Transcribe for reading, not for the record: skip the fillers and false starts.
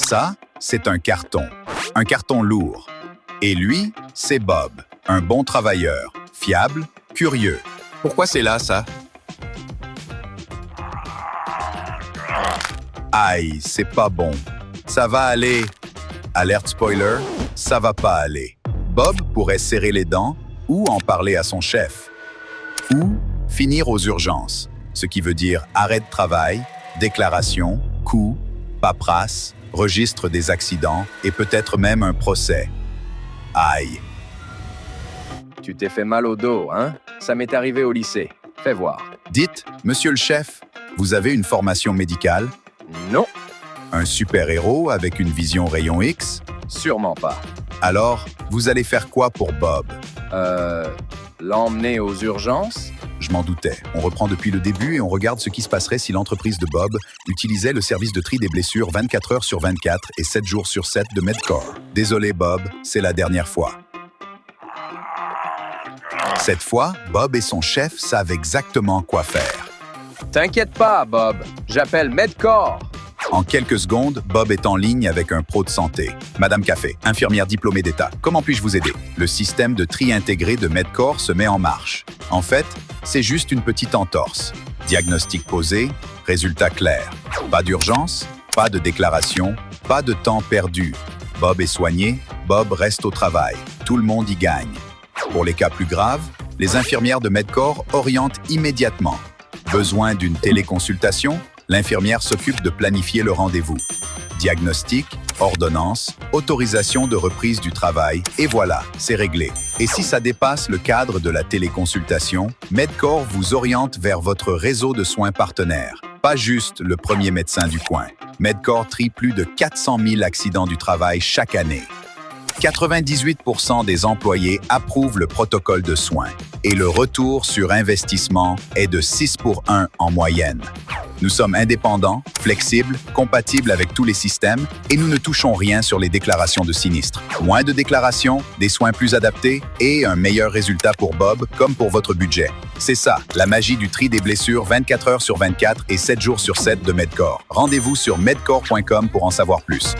Ça, c'est un carton lourd. Et lui, c'est Bob, un bon travailleur, fiable, curieux. Pourquoi c'est là, ça? Aïe, c'est pas bon. Ça va aller. Alerte spoiler, ça va pas aller. Bob pourrait serrer les dents ou en parler à son chef. Ou finir aux urgences, ce qui veut dire arrêt de travail, déclaration, coup, paperasse, registre des accidents et peut-être même un procès. Aïe. Tu t'es fait mal au dos, hein? Ça m'est arrivé au lycée. Fais voir. Dites, monsieur le chef, vous avez une formation médicale? Non, Un super-héros avec une vision rayon X? sûrement pas. Alors, vous allez faire quoi pour Bob? L'emmener aux urgences? Je m'en doutais. On reprend depuis le début et on regarde ce qui se passerait si l'entreprise de Bob utilisait le service de tri des blessures 24 heures sur 24 et 7 jours sur 7 de Medcore. Désolé Bob, c'est la dernière fois. Cette fois, Bob et son chef savent exactement quoi faire. T'inquiète pas, Bob. J'appelle Medcore. En quelques secondes, Bob est en ligne avec un pro de santé. Madame Café, infirmière diplômée d'État, comment puis-je vous aider? Le système de tri intégré de Medcore se met en marche. En fait, c'est juste une petite entorse. Diagnostic posé, résultat clair. Pas d'urgence, pas de déclaration, pas de temps perdu. Bob est soigné, Bob reste au travail. Tout le monde y gagne. Pour les cas plus graves, les infirmières de Medcore orientent immédiatement. Besoin d'une téléconsultation? L'infirmière s'occupe de planifier le rendez-vous. Diagnostic, ordonnance, autorisation de reprise du travail, et voilà, c'est réglé. Et si ça dépasse le cadre de la téléconsultation, Medcore vous oriente vers votre réseau de soins partenaires. Pas juste le premier médecin du coin. Medcore trie plus de 400 000 accidents du travail chaque année. 98% des employés approuvent le protocole de soins et le retour sur investissement est de 6 pour 1 en moyenne. Nous sommes indépendants, flexibles, compatibles avec tous les systèmes et nous ne touchons rien sur les déclarations de sinistres. Moins de déclarations, des soins plus adaptés et un meilleur résultat pour Bob comme pour votre budget. C'est ça, la magie du tri des blessures 24 heures sur 24 et 7 jours sur 7 de Medcore. Rendez-vous sur medcore.com pour en savoir plus.